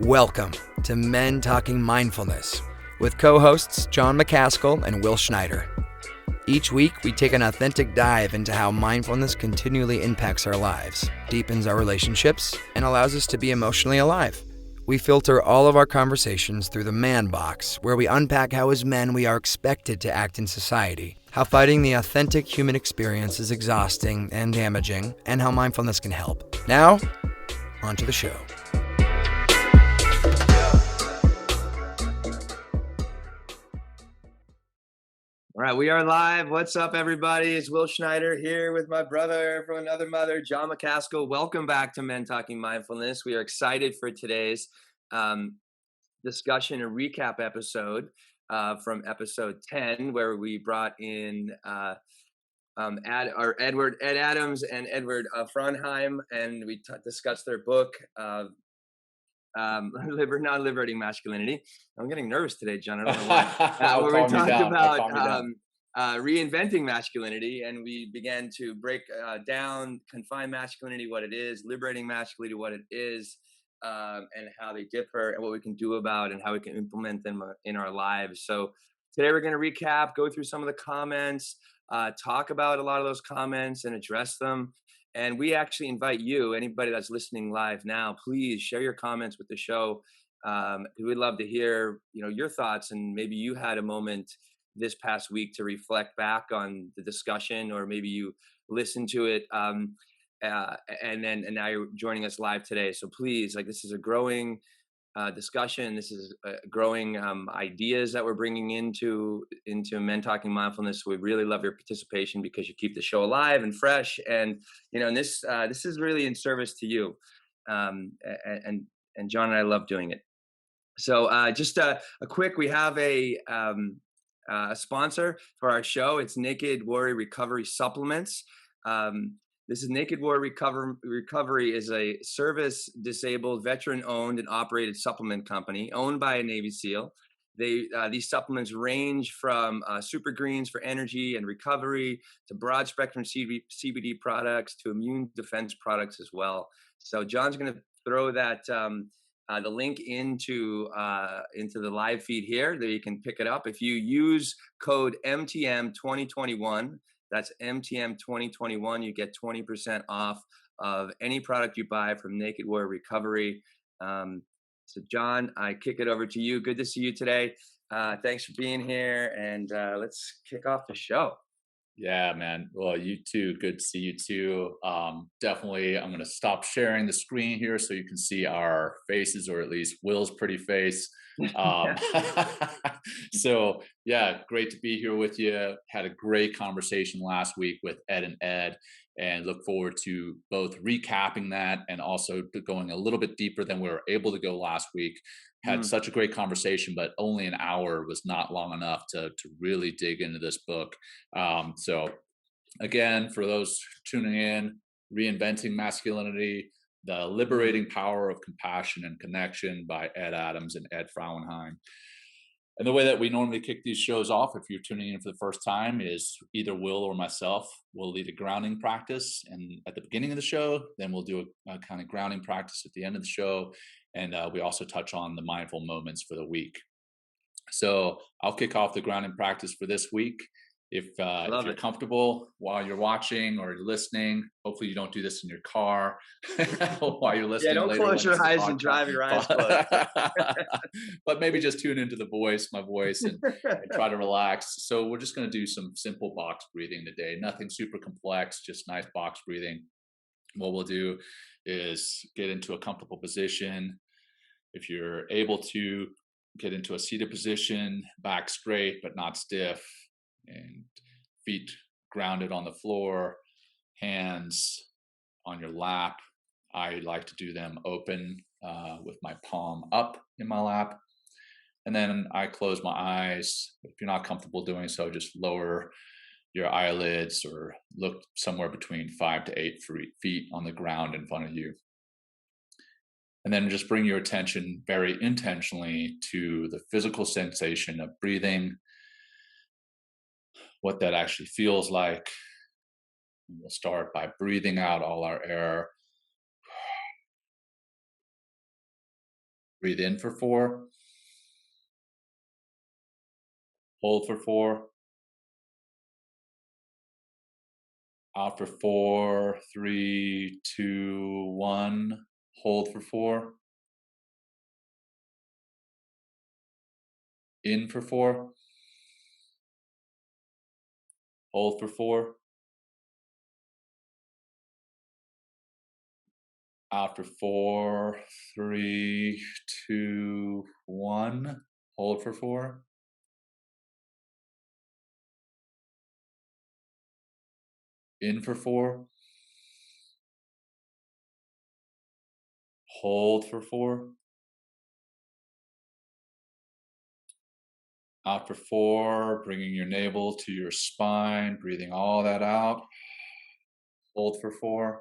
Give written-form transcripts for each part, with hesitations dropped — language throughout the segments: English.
Welcome to Men Talking Mindfulness with co-hosts John McCaskill and Will Schneider. Each week, we take an authentic dive into how mindfulness continually impacts our lives, deepens our relationships, and allows us to be emotionally alive. We filter all of our conversations through the man box, where we unpack how as men we are expected to act in society, how fighting the authentic human experience is exhausting and damaging, and how mindfulness can help. Now, on to the show. All right, we are live. What's up, everybody? It's Will Schneider here with my brother from another mother, John McCaskill. Welcome back to Men Talking Mindfulness. We are excited for today's discussion and recap episode from episode 10, where we brought in Ed Adams and Edward Fronheim, and we discussed their book, Liberating Masculinity. I'm getting nervous today, John. I don't know why. Where we talked about reinventing masculinity, and we began to break down confined masculinity, what it is, liberating masculinity, what it is, and how they differ, and what we can do about, and how we can implement them in our lives. So today we're going to recap, go through some of the comments, talk about a lot of those comments, and address them. And we actually invite you, anybody that's listening live now, please share your comments with the show. We'd love to hear, your thoughts, and maybe you had a moment this past week to reflect back on the discussion, or maybe you listened to it, and now you're joining us live today. So please, this is a growing discussion. This is growing ideas that we're bringing into Men Talking Mindfulness. We really love your participation because you keep the show alive and fresh. And and this is really in service to you. And John and I love doing it. So just a quick, we have a sponsor for our show. It's Naked Warrior Recovery Supplements. This is Naked Warrior Recovery is a service-disabled, veteran-owned and operated supplement company owned by a Navy SEAL. These supplements range from super greens for energy and recovery to broad-spectrum CBD products to immune defense products as well. So John's going to throw that the link into the live feed here, that you can pick it up. If you use code MTM 2021. That's MTM 2021. You get 20% off of any product you buy from Naked Warrior Recovery. So John, I kick it over to you. Good to see you today. Thanks for being here, and let's kick off the show. Yeah, man. Well, you too. Good to see you too. Definitely, I'm going to stop sharing the screen here so you can see our faces, or at least Will's pretty face. So yeah, great to be here with you. Had a great conversation last week with Ed, and look forward to both recapping that and also going a little bit deeper than we were able to go last week. Had such a great conversation, but only an hour was not long enough to really dig into this book. So again, for those tuning in, Reinventing Masculinity, The Liberating Power of Compassion and Connection by Ed Adams and Ed Frauenheim. And the way that we normally kick these shows off, if you're tuning in for the first time, is either Will or myself will lead a grounding practice and at the beginning of the show, then we'll do a kind of grounding practice at the end of the show. And we also touch on the mindful moments for the week. So I'll kick off the grounding practice for this week. If you're comfortable while you're watching or you're listening, hopefully you don't do this in your car while you're listening. Yeah, don't close your eyes and drive your eyes closed. But maybe just tune into my voice, and try to relax. So we're just going to do some simple box breathing today. Nothing super complex, just nice box breathing. What we'll do is get into a comfortable position. If you're able to, get into a seated position, back straight but not stiff, and feet grounded on the floor, hands on your lap. I like to do them open with my palm up in my lap. And then I close my eyes. If you're not comfortable doing so, just lower your eyelids or look somewhere between 5 to 8 feet on the ground in front of you. And then just bring your attention very intentionally to the physical sensation of breathing, what that actually feels like. And we'll start by breathing out all our air. Breathe in for 4. Hold for 4. Out for 4, 3, 2, 1. Hold for 4. In for 4. Hold for 4. Out for 4, 3, 2, 1. Hold for 4. In for 4. Hold for 4. Out for 4, bringing your navel to your spine, breathing all that out. Hold for 4.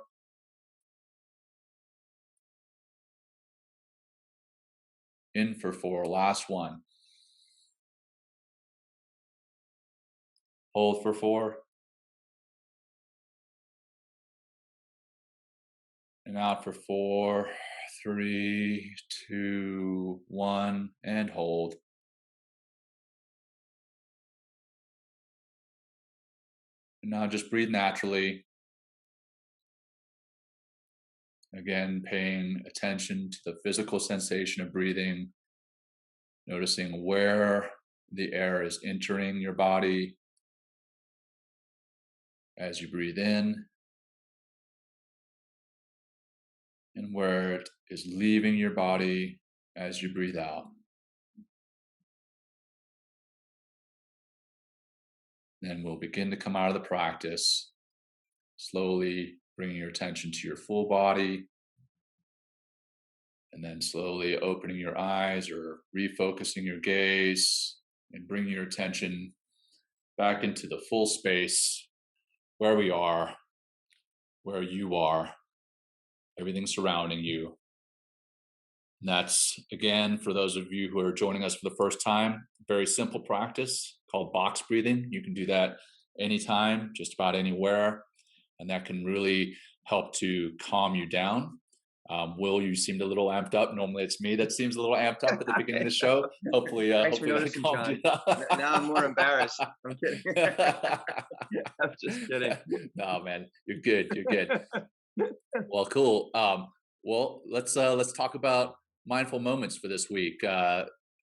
In for 4, last one. Hold for 4. And out for 4, 3, 2, 1, and hold. And now just breathe naturally. Again, paying attention to the physical sensation of breathing, noticing where the air is entering your body as you breathe in, and where it is leaving your body as you breathe out. Then we'll begin to come out of the practice, slowly bringing your attention to your full body, and then slowly opening your eyes or refocusing your gaze and bringing your attention back into the full space where we are, where you are, everything surrounding you. And that's, again, for those of you who are joining us for the first time, very simple practice called box breathing. You can do that anytime, just about anywhere, and that can really help to calm you down. Will, you seemed a little amped up. Normally it's me that seems a little amped up at the beginning of the show. Hopefully, Thanks for hopefully that noticing, calmed John. you down. Now I'm more embarrassed. I'm kidding. I'm just kidding. No, man, you're good. You're good. Well, cool. Well, let's talk about mindful moments for this week.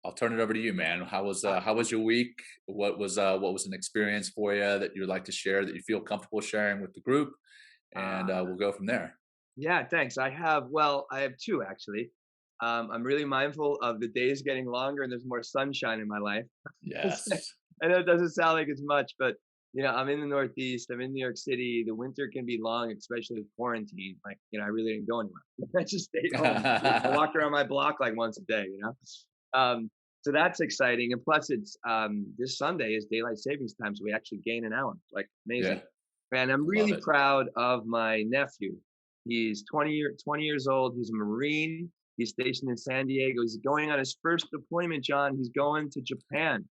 I'll turn it over to you, man. How was your week? What was an experience for you that you'd like to share, that you feel comfortable sharing with the group? And we'll go from there. Yeah, thanks. I have two actually. I'm really mindful of the days getting longer and there's more sunshine in my life. Yes. I know it doesn't sound like it's much, but I'm in the Northeast. I'm in New York City. The winter can be long, especially with quarantine. Like, I really didn't go anywhere. I just stayed home. I walked around my block like once a day. So that's exciting. And plus, it's this Sunday is daylight savings time, so we actually gain an hour. Like, amazing. Yeah. And I'm Love really it. proud of my nephew. He's 20 years old. He's a Marine. He's stationed in San Diego. He's going on his first deployment, John. He's going to Japan.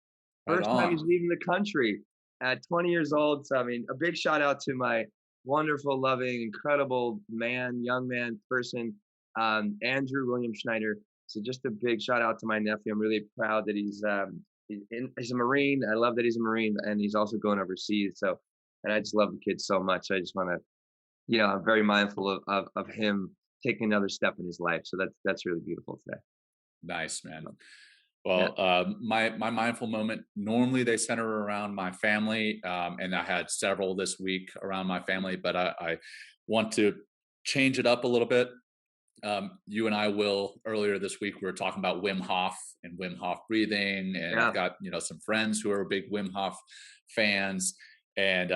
Right First time on. he's leaving the country at 20 years old. So, I mean, a big shout out to my wonderful, loving, incredible young man person, Andrew William Schneider. So just a big shout out to my nephew. I'm really proud that he's a Marine. I love that he's a Marine, and he's also going overseas. So, and I just love the kid so much. I just want to, I'm very mindful of him taking another step in his life. So that's really beautiful today. Nice, man. Yeah. Well, my mindful moment, normally they center around my family, and I had several this week around my family, but I want to change it up a little bit. You and I, Will, earlier this week, we were talking about Wim Hof and Wim Hof breathing, and I've got some friends who are big Wim Hof fans. And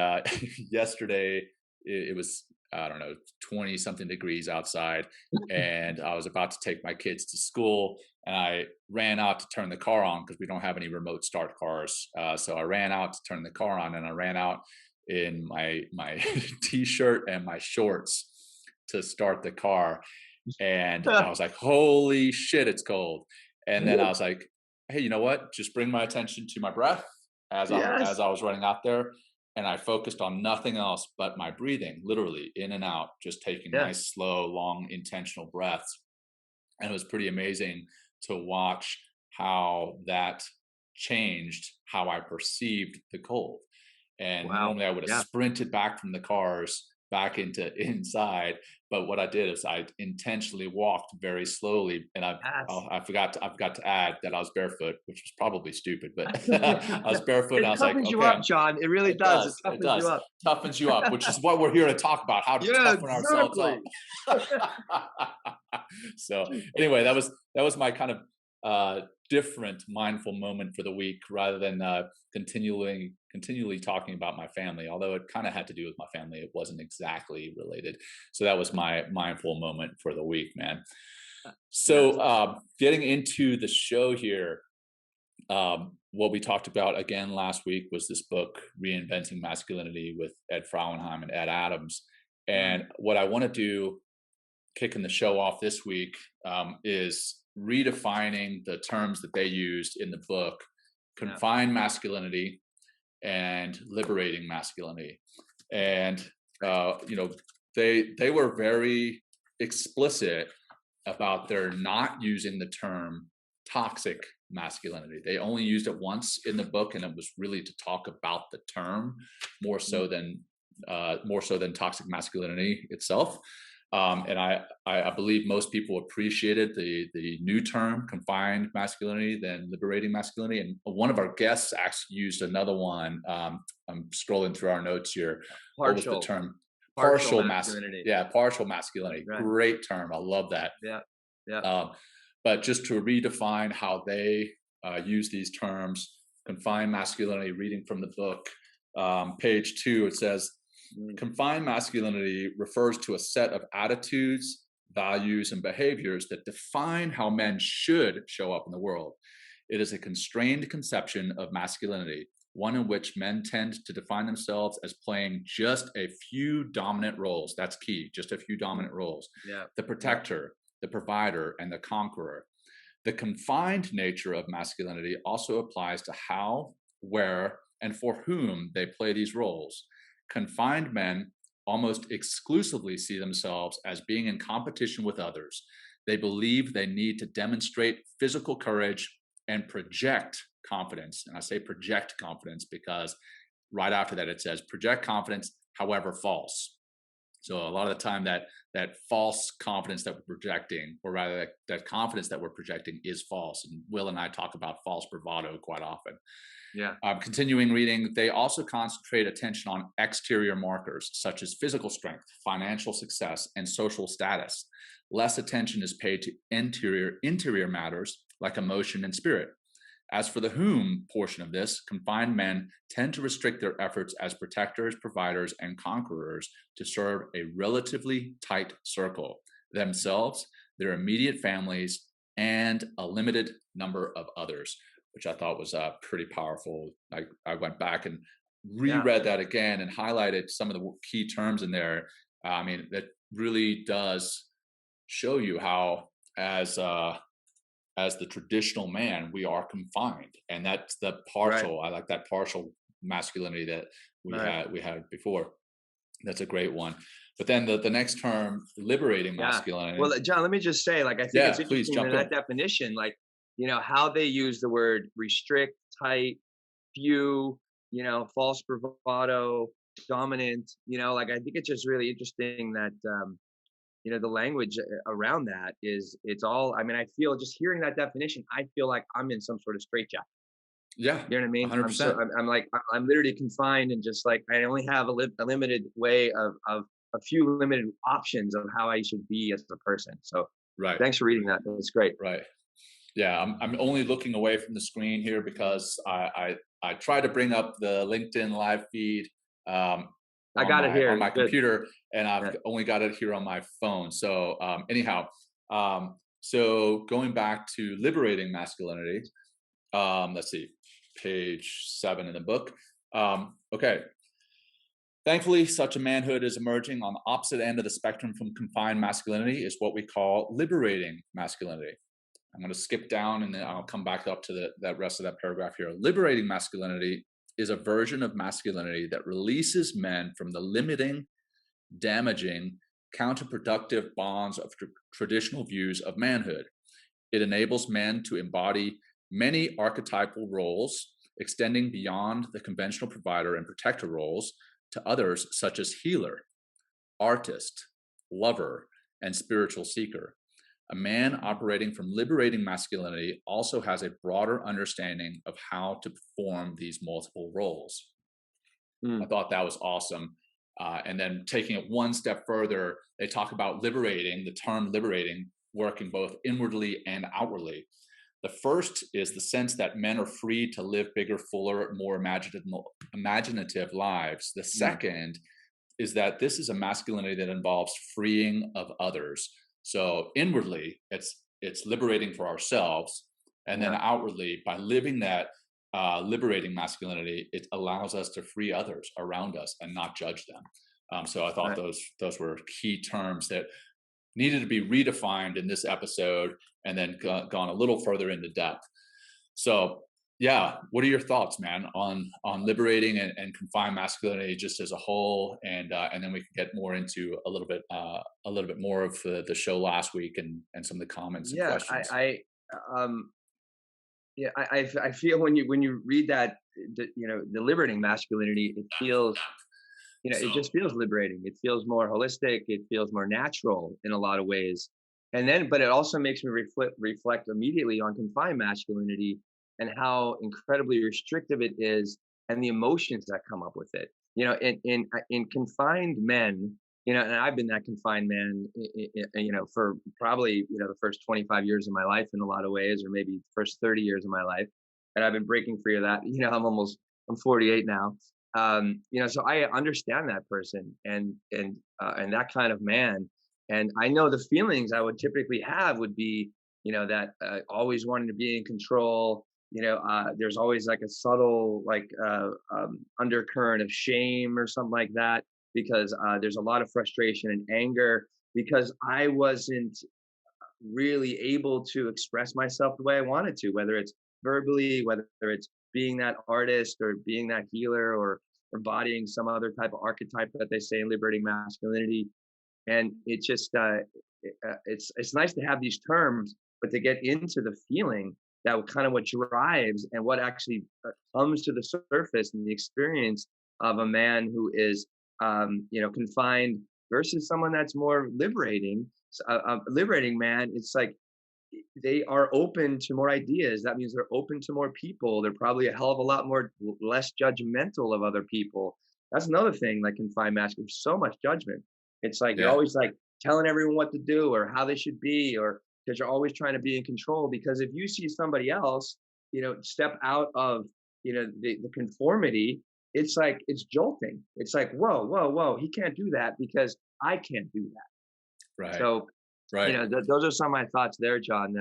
yesterday it was, I don't know, 20 something degrees outside, and I was about to take my kids to school, and I ran out to turn the car on because we don't have any remote start cars. So I ran out to turn the car on, and I ran out in my t-shirt and my shorts to start the car. And I was like, holy shit, it's cold. And then I was like, hey, you know what? Just bring my attention to my breath as I was running out there. And I focused on nothing else but my breathing, literally in and out, just taking nice, slow, long, intentional breaths. And it was pretty amazing to watch how that changed how I perceived the cold. And Wow. normally I would have Yeah. sprinted back from the cars back into inside, but what I did is I intentionally walked very slowly, and Yes. I forgot to add that I was barefoot, which was probably stupid, but I was barefoot, and It I was like, toughens you okay, up, John. It really does. It it toughens you does up. toughens you up, which is what we're here to talk about, how to Yeah, toughen ourselves exactly. up. So anyway, that was my kind of different mindful moment for the week, rather than continually talking about my family, although it kind of had to do with my family. It wasn't exactly related. So that was my mindful moment for the week, man. Yes. So getting into the show here, what we talked about again last week was this book, Reinventing Masculinity, with Ed Frauenheim and Ed Adams. Mm, And what I want to do, kicking the show off this week, is redefining the terms that they used in the book: yeah. confined masculinity and liberating masculinity. And they were very explicit about their not using the term toxic masculinity. They only used it once in the book, and it was really to talk about the term more Mm, so than toxic masculinity itself. And I believe most people appreciated the new term, confined masculinity, than liberating masculinity. And one of our guests actually used another one. I'm scrolling through our notes here. What was the partial. term? Partial masculinity. Yeah, partial masculinity. Right. Great term. I love that. Yeah. Yeah. But just to redefine how they use these terms: confined masculinity, reading from the book, page 2, it says, Mm, confined masculinity refers to a set of attitudes, values, and behaviors that define how men should show up in the world. It is a constrained conception of masculinity, one in which men tend to define themselves as playing just a few dominant roles. That's key, just a few dominant roles: yeah. the Yeah. protector, the provider, and the conqueror. The confined nature of masculinity also applies to how, where, and for whom they play these roles. Confined men almost exclusively see themselves as being in competition with others. They believe they need to demonstrate physical courage and project confidence. And I say project confidence because right after that it says project confidence, however false. So a lot of the time that false confidence that we're projecting, or rather that confidence that we're projecting, is false. And Will and I talk about false bravado quite often. Yeah. Continuing reading, they also concentrate attention on exterior markers such as physical strength, financial success, and social status. Less attention is paid to interior matters like emotion and spirit. As for the whom portion of this, confined men tend to restrict their efforts as protectors, providers, and conquerors to serve a relatively tight circle: themselves, their immediate families, and a limited number of others, which I thought was pretty powerful. I went back and Yeah. reread that again and highlighted some of the key terms in there. I mean, that really does show you how, as the traditional man, we are confined, and that's the Right. partial. I like that partial masculinity that Right. we had before. That's a great one. But then the next term, liberating Yeah. masculinity. Well, John, let me just say, like, I think it's Yeah, please interesting that jump in. that definition, like, how they use the word restrict, tight, few, false bravado, dominant, like, I think it's just really interesting that, the language around that it's all, I mean, I feel just hearing that definition, I feel like I'm in some sort of straitjacket. Yeah, You know what I mean? $100%. I'm like, I'm literally confined, and just like, I only have a limited way of a few limited options of how I should be as a person. So Right, thanks for reading that. That's great. right. Yeah, I'm only looking away from the screen here because I try to bring up the LinkedIn live feed um, I got it on here. my Good. computer, and I've Yeah. only got it here on my phone. So anyhow, so going back to liberating masculinity, let's see, page 7 in the book. Okay. Thankfully, such a manhood is emerging on the opposite end of the spectrum from confined masculinity is what we call liberating masculinity. I'm going to skip down and then I'll come back up to that rest of that paragraph here. Liberating masculinity is a version of masculinity that releases men from the limiting, damaging, counterproductive bonds of traditional views of manhood. It enables men to embody many archetypal roles, extending beyond the conventional provider and protector roles to others such as healer, artist, lover, and spiritual seeker. A man operating from liberating masculinity also has a broader understanding of how to perform these multiple roles. I Mm, thought that was awesome. And then taking it one step further, they talk about liberating, the term liberating, working both inwardly and outwardly. The first is the sense that men are free to live bigger, fuller, more imaginative lives. The mm, second is that this is a masculinity that involves freeing of others. So inwardly, it's liberating for ourselves, and then yeah, outwardly, by living that liberating masculinity, it allows us to free others around us and not judge them. So I thought right. those were key terms that needed to be redefined in this episode, and then gone a little further into depth. So yeah, what are your thoughts, man, on liberating and confined masculinity just as a whole, and then we can get more into a little bit more of the show last week and some of the comments and Yeah, questions. um, yeah, I feel when you read that, the liberating masculinity, it feels, it just feels liberating. It feels more holistic. It feels more natural in a lot of ways. And then, but it also makes me reflect immediately on confined masculinity and how incredibly restrictive it is, and the emotions that come up with it. In confined men, and I've been that confined man, for probably the first 25 years of my life in a lot of ways, or maybe the first 30 years of my life, and I've been breaking free of that. I'm 48 now. So I understand that person, and that kind of man, and I know the feelings I would typically have would be, that always wanting to be in control. There's always like a subtle like undercurrent of shame or something like that, because there's a lot of frustration and anger because I wasn't really able to express myself the way I wanted to, whether it's verbally, whether it's being that artist or being that healer, or embodying some other type of archetype that they say in liberating masculinity. And it just it's nice to have these terms, but to get into the feeling, that kind of what drives and what actually comes to the surface in the experience of a man who is confined versus someone that's more liberating. A liberating man, it's like they are open to more ideas. That means they're open to more people. They're probably a hell of a lot more less judgmental of other people. That's another thing that can find masculine. So much judgment. It's like you're Yeah, always like telling everyone what to do or how they should be, or because you're always trying to be in control. Because if you see somebody else, step out of the conformity, it's like it's jolting. It's like, whoa, whoa, whoa, he can't do that because I can't do that. right, So right. those are some of my thoughts there, John.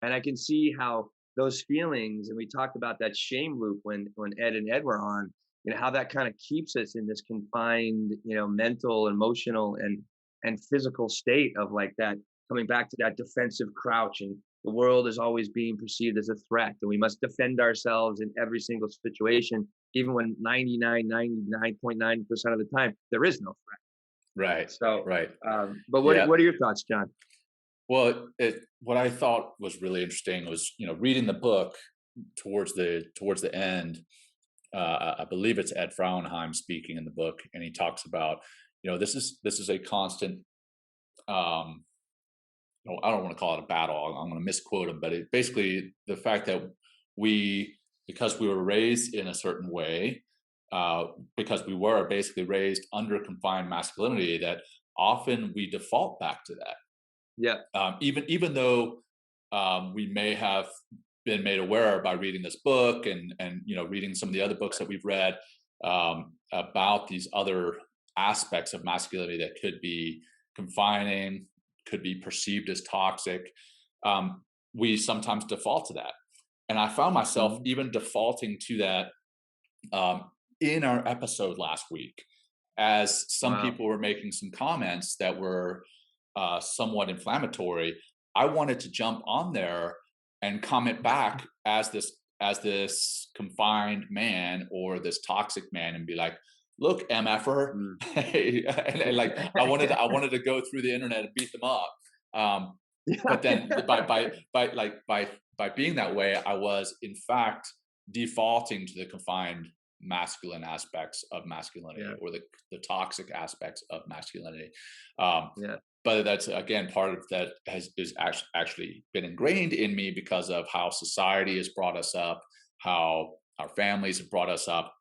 And I can see how those feelings, and we talked about that shame loop when Ed and Ed were on, how that kind of keeps us in this confined, mental, emotional, and physical state of like that, coming back to that defensive crouch, and the world is always being perceived as a threat, and we must defend ourselves in every single situation, even when 99.9% of the time there is no threat. Right, So, right. but Yeah. what are your thoughts, John? Well, what I thought was really interesting was, reading the book towards the end. I believe it's Ed Frauenheim speaking in the book, and he talks about, this is a constant. Um, I don't want to call it a battle. I'm going to misquote him, but basically the fact that we, because we were raised in a certain way, uh, because we were basically raised under confined masculinity, that often we default back to that, Yeah. even though we may have been made aware by reading this book and reading some of the other books that we've read about these other aspects of masculinity that could be confining, could be perceived as toxic. We sometimes default to that, and I found myself Mhm. even defaulting to that um, in our episode last week, as some Wow. people were making some comments that were somewhat inflammatory. I wanted to jump on there and comment back as this confined man or this toxic man and be like, "Look, mf'er," Mm. and like I wanted to go through the internet and beat them up. But then by being that way, I was in fact defaulting to the confined masculine aspects of masculinity, Yeah. or the toxic aspects of masculinity. Um, Yeah. but that's again part of that is actually been ingrained in me because of how society has brought us up, how our families have brought us up,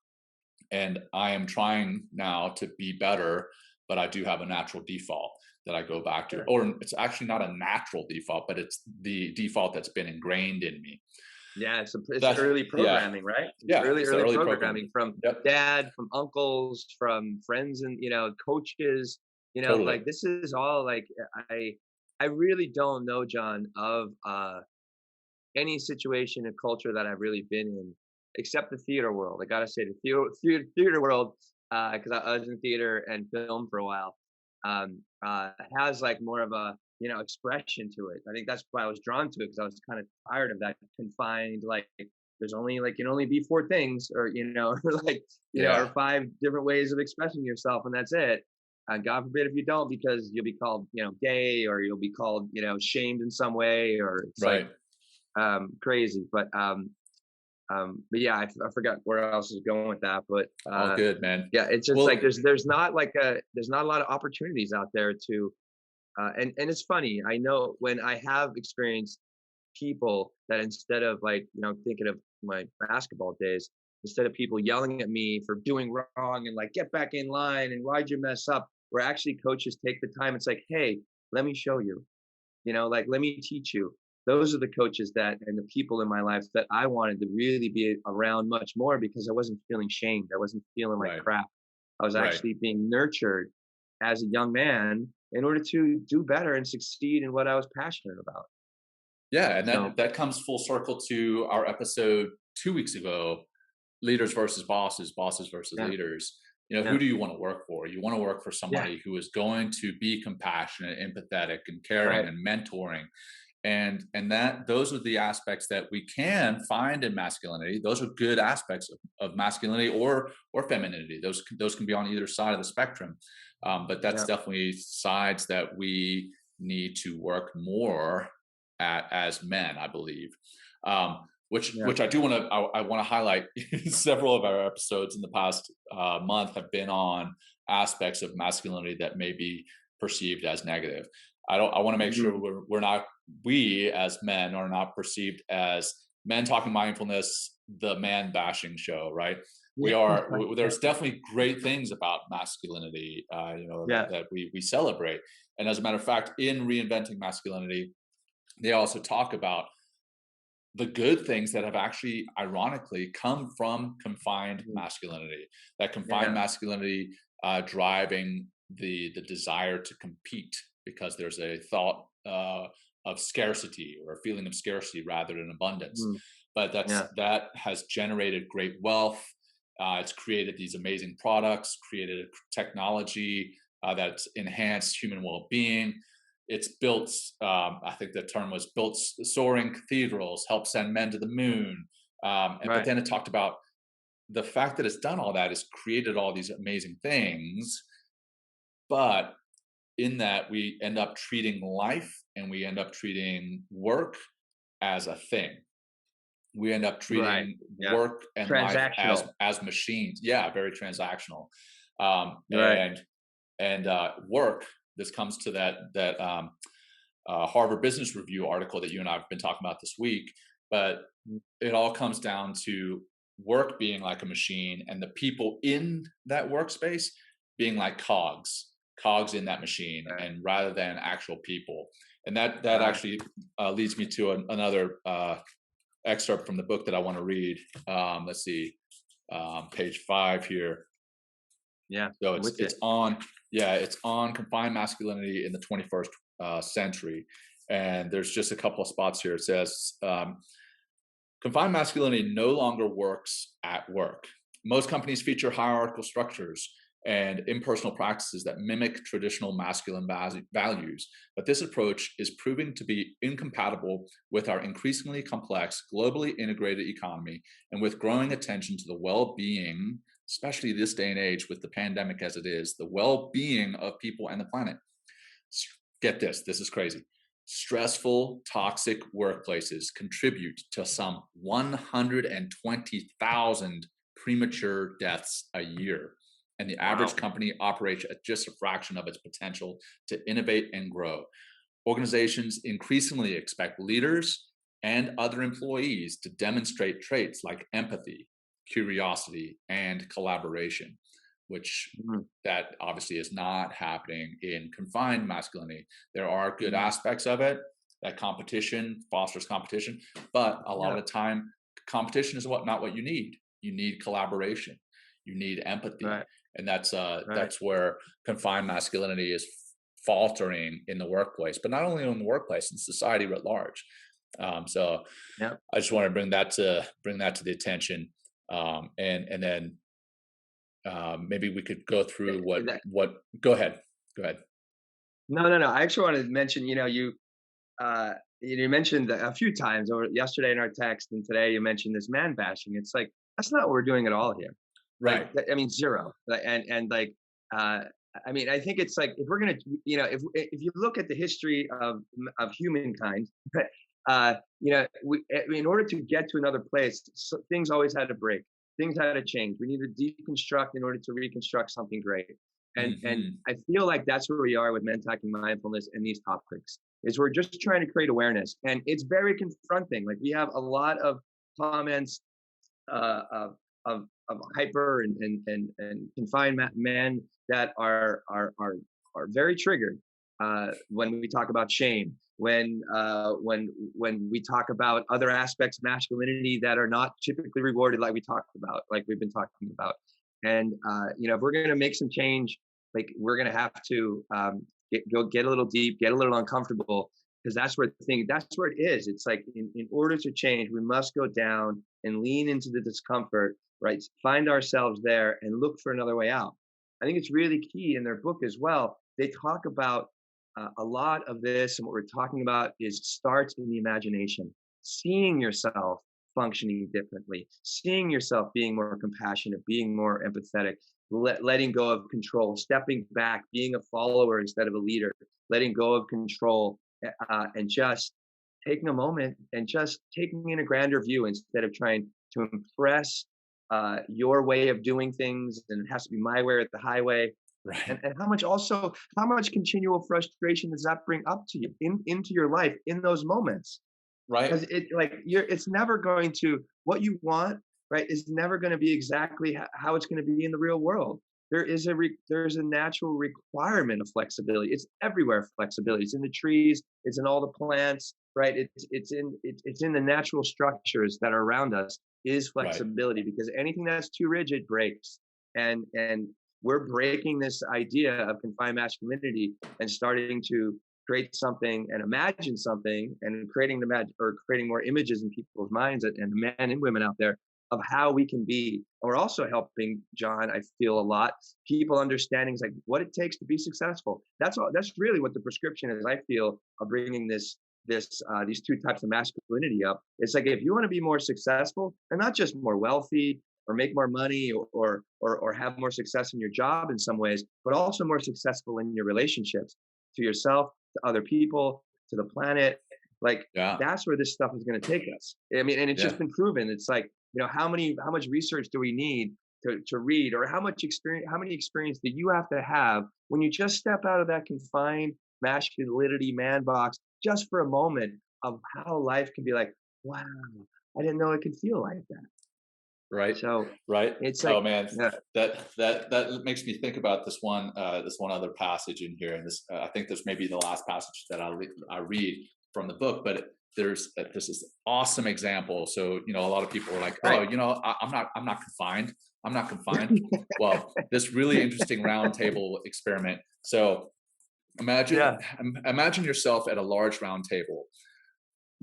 and I am trying now to be better, but I do have a natural default that I go back to. Yeah. Or it's actually not a natural default, but it's the default that's been ingrained in me. Yeah, it's That early yeah, programming, right? It's yeah, early, it's the early early programming. programming from Yep, dad, from uncles, from friends and, coaches, totally. like this is all like I I really don't know, John, of any situation and culture that I've really been in, except the theater world. I gotta say the theater world, because I was in theater and film for a while, has like more of a expression to it. I think that's why I was drawn to it because I was kind of tired of that confined like there's only like can only be four things or or like Yeah, or five different ways of expressing yourself and that's it. And God forbid if you don't because you'll be called gay or you'll be called shamed in some way or it's like right. crazy. But yeah, I forgot where else is going with that. But All good, man. yeah, it's just like Well, there's not like there's not a lot of opportunities out there to and it's funny. I know when I have experienced people that instead of like thinking of my basketball days, instead of people yelling at me for doing wrong and like get back in line and why'd you mess up, where actually coaches take the time. It's like, hey, let me show you. Like let me teach you. Those are the coaches that and the people in my life that I wanted to really be around much more because I wasn't feeling shamed. I wasn't feeling like right, crap. I was right. actually being nurtured as a young man in order to do better and succeed in what I was passionate about. Yeah, and So that comes full circle to our episode 2 weeks ago, leaders versus bosses, bosses versus yeah, leaders. Who yeah, do you want to work for? You want to work for yeah, somebody who is going to be compassionate, empathetic, and caring, right, and mentoring, and that those are the aspects that we can find in masculinity. Those are good aspects of masculinity or femininity. Those can be on either side of the spectrum, but that's yeah, definitely sides that we need to work more at as men, I believe. yeah, Which I do want to I want to highlight. Several of our episodes in the past month have been on aspects of masculinity that may be perceived as negative. I want to make mhm, sure we're not, we as men are not perceived as men talking mindfulness, the man bashing show, right? yeah, There's definitely great things about masculinity, yeah, that we celebrate. And as a matter of fact, in Reinventing Masculinity, they also talk about the good things that have actually ironically come from confined mhm, masculinity, that confined yeah, masculinity driving the desire to compete because there's a thought of scarcity or a feeling of scarcity rather than abundance. mhm, But yeah, that has generated great wealth. It's created these amazing products, created a technology that's enhanced human well-being. It's built, I think the term was built soaring cathedrals, helped send men to the moon. But right, then it talked about the fact that it's done all that has created all these amazing things. But in that, we end up treating life and we end up treating work as a thing. We end up right, treating yeah, work and life transactional, as machines. Yeah, very transactional. Um, right, and work. This comes to that Harvard Business Review article that you and I have been talking about this week. But mm, it all comes down to work being like a machine and the people in that workspace being like cogs in that machine, right, and rather than actual people. And that right, actually leads me to another excerpt from the book that I want to read. Let's see, page 5 here. yeah, So I'm with you. it's on, yeah, it's on confined masculinity in the 21st century, and there's just a couple of spots here. It says confined masculinity no longer works at work. Most companies feature hierarchical structures and impersonal practices that mimic traditional masculine values, but this approach is proving to be incompatible with our increasingly complex, globally integrated economy and with growing attention to the well-being, especially this day and age with the pandemic as it is, the well-being of people and the planet. Get this is crazy. Stressful, toxic workplaces contribute to some 120,000 premature deaths a year, and the average Wow. company operates at just a fraction of its potential to innovate and grow. Organizations increasingly expect leaders and other employees to demonstrate traits like empathy, curiosity, and collaboration, which Mhm. that obviously is not happening in confined masculinity. There are good Mhm. aspects of it, that competition fosters competition, but a lot Yeah. of the time, competition is not what you need. You need collaboration, you need empathy, Right. and Right. that's where confined masculinity is faltering in the workplace, but not only in the workplace, in society writ large. So Yeah. I just want to bring that to the attention, and then maybe we could go through what. Go ahead. Go ahead. No, no, no. I actually wanted to mention, uh, you mentioned a few times over yesterday in our text and today you mentioned this man bashing. It's like, that's not what we're doing at all here. Like, Right. I mean, zero. And like, uh, I mean, I think it's like, if we're going to, if you look at the history of humankind, in order to get to another place, so things always had to break. Things had to change. We need to deconstruct in order to reconstruct something great. And Hmm. I feel like that's where we are with men talking mindfulness and these topics. Is we're just trying to create awareness, and it's very confronting. Like we have a lot of comments of hyper and confined men that are very triggered when we talk about shame, when we talk about other aspects of masculinity that are not typically rewarded, like we talked about, like we've been talking about. And if we're going to make some change, like we're going to have to get a little deep, get a little uncomfortable, because that's where it is. It's like in order to change, we must go down and lean into the discomfort, right? Find ourselves there and look for another way out. I think it's really key in their book as well. They talk about a lot of this, and what we're talking about is starts in the imagination, seeing yourself functioning differently, seeing yourself being more compassionate, being more empathetic, letting go of control, stepping back, being a follower instead of a leader, letting go of control, and just taking a moment and just taking in a grander view instead of trying to impress your way of doing things, and it has to be my way or the highway. And, Right. and how much continual frustration does that bring up to you into your life in those moments? Right. Because it's never going to, what you want, right, is never going to be exactly how it's going to be in the real world. There's a natural requirement of flexibility. It's everywhere. Flexibility. It's in the trees. It's in all the plants. Right. It's in the natural structures that are around us. Is Right. flexibility, because anything that's too rigid breaks. And we're breaking this idea of confined masculinity and starting to create something and imagine something, and creating more images in people's minds, and men and women out there, of how we can be. And we're also helping, John, I feel a lot, people understanding like what it takes to be successful. That's really what the prescription is, I feel, of bringing these two types of masculinity up. It's like, if you want to be more successful, and not just more wealthy or make more money, or have more success in your job in some ways, but also more successful in your relationships, to yourself, to other people, to the planet. Like, Yeah. that's where this stuff is going to take us. I mean, and it's just Yeah. been proven. It's like, how much research do we need to read, or how many experience do you have to have when you just step out of that confined masculinity man box, just for a moment, of how life can be like, wow, I didn't know it could feel like that. Right. So Right. it's Oh like, man, yeah, that makes me think about this one other passage in here, and this I think this may be the last passage that I read from the book, but there's this awesome example. So a lot of people are like, oh, right. I'm not confined. I'm not confined. Well, this really interesting round table experiment. So imagine Yeah. imagine yourself at a large round table.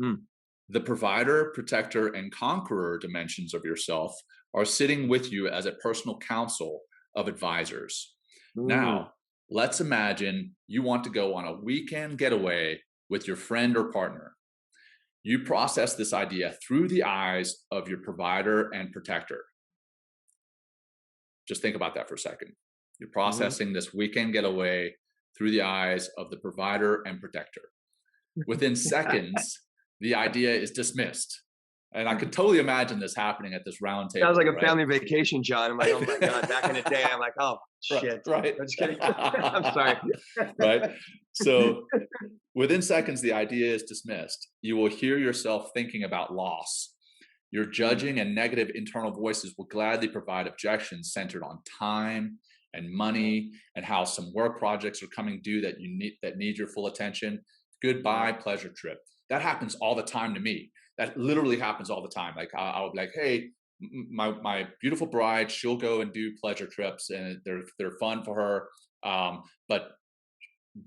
Mm. The provider, protector, and conqueror dimensions of yourself are sitting with you as a personal council of advisors. Mm. Now, let's imagine you want to go on a weekend getaway with your friend or partner. You process this idea through the eyes of your provider and protector. Just think about that for a second. You're Hmm. processing this weekend getaway through the eyes of the provider and protector. within seconds, the idea is dismissed. And I could totally imagine this happening at this round table. Sounds like a right? family vacation, John. I'm like, oh my God, back in the day, I'm like, oh shit. Right. I'm just kidding. I'm sorry. Right. So within seconds, the idea is dismissed. You will hear yourself thinking about loss. Your judging and negative internal voices will gladly provide objections centered on time and money and how some work projects are coming due that need your full attention. Goodbye, pleasure trip. That happens all the time to me. That literally happens all the time. Like I'll be like, hey, my beautiful bride, she'll go and do pleasure trips, and they're fun for her. But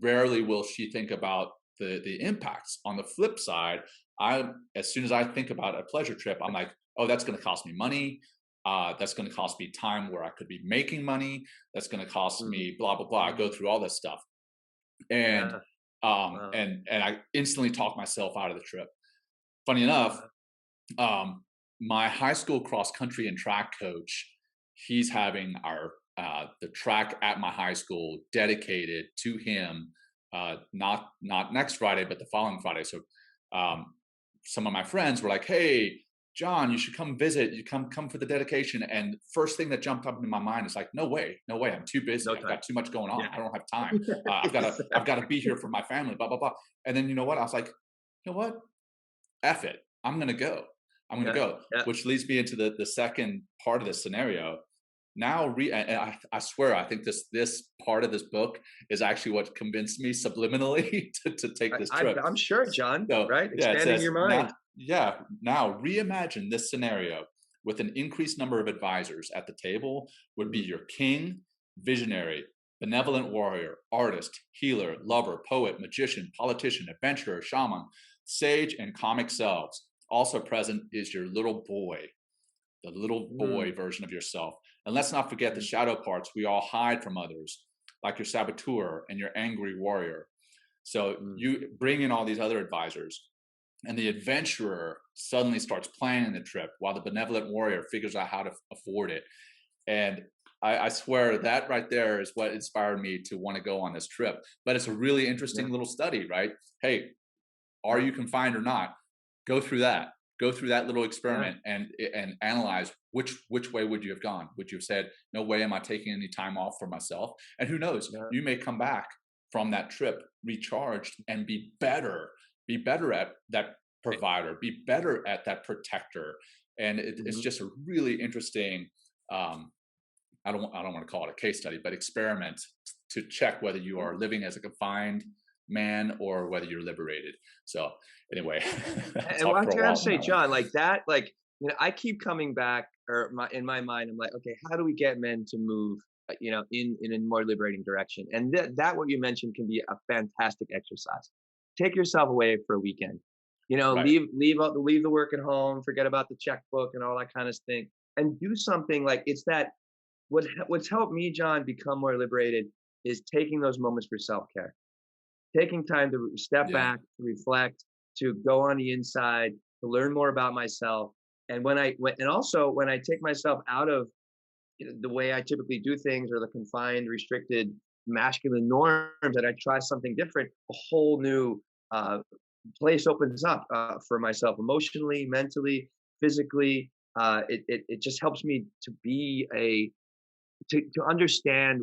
rarely will she think about the impacts. On the flip side, as soon as I think about a pleasure trip, I'm like, oh, that's going to cost me money. That's going to cost me time where I could be making money. That's going to cost me blah blah blah. I go through all this stuff, and and I instantly talk myself out of the trip. Funny enough, my high school cross country and track coach, he's having the track at my high school dedicated to him, not next Friday, but the following Friday. So some of my friends were like, hey, John, you should come visit. You come for the dedication. And first thing that jumped up into my mind is like, no way, I'm too busy. I've got too much going on. I don't have time. I've got to be here for my family, blah, blah, blah. And then, you know what? I was like, you know what? F it. I'm going to go. Which leads me into the second part of this scenario. Now, I swear, I think this part of this book is actually what convinced me subliminally to take this trip. I'm sure, John, so, right? Expanding your mind. Now reimagine this scenario with an increased number of advisors at the table would be your king, visionary, benevolent warrior, artist, healer, lover, poet, magician, politician, adventurer, shaman, sage, and comic selves. Also present is your little boy, the little boy version of yourself. And let's not forget the shadow parts we all hide from others, like your saboteur and your angry warrior. So you bring in all these other advisors, and the adventurer suddenly starts planning the trip while the benevolent warrior figures out how to afford it. And I swear that right there is what inspired me to want to go on this trip. But it's a really interesting little study, right? Hey, are you confined or not? Go through that little experiment and analyze which way would you have gone? Would you have said, no way am I taking any time off for myself? And who knows, you may come back from that trip recharged and be better at that provider, be better at that protector. And it's just a really interesting, I don't want to call it a case study, but experiment to check whether you are living as a confined man or whether you're liberated. So anyway, and what I was gonna say, John, like that, like, you know, I keep coming back, or in my mind, I'm like, okay, how do we get men to move, you know, in a more liberating direction? And that what you mentioned can be a fantastic exercise. Take yourself away for a weekend. You know, leave the work at home, forget about the checkbook and all that kind of thing, and do something like it's that. What's helped me, John, become more liberated is taking those moments for self-care. Taking time to step back, to reflect, to go on the inside, to learn more about myself. And when I take myself out of, you know, the way I typically do things, or the confined, restricted, masculine norms, and I try something different, a whole new place opens up for myself, emotionally, mentally, physically. It just helps me to be to understand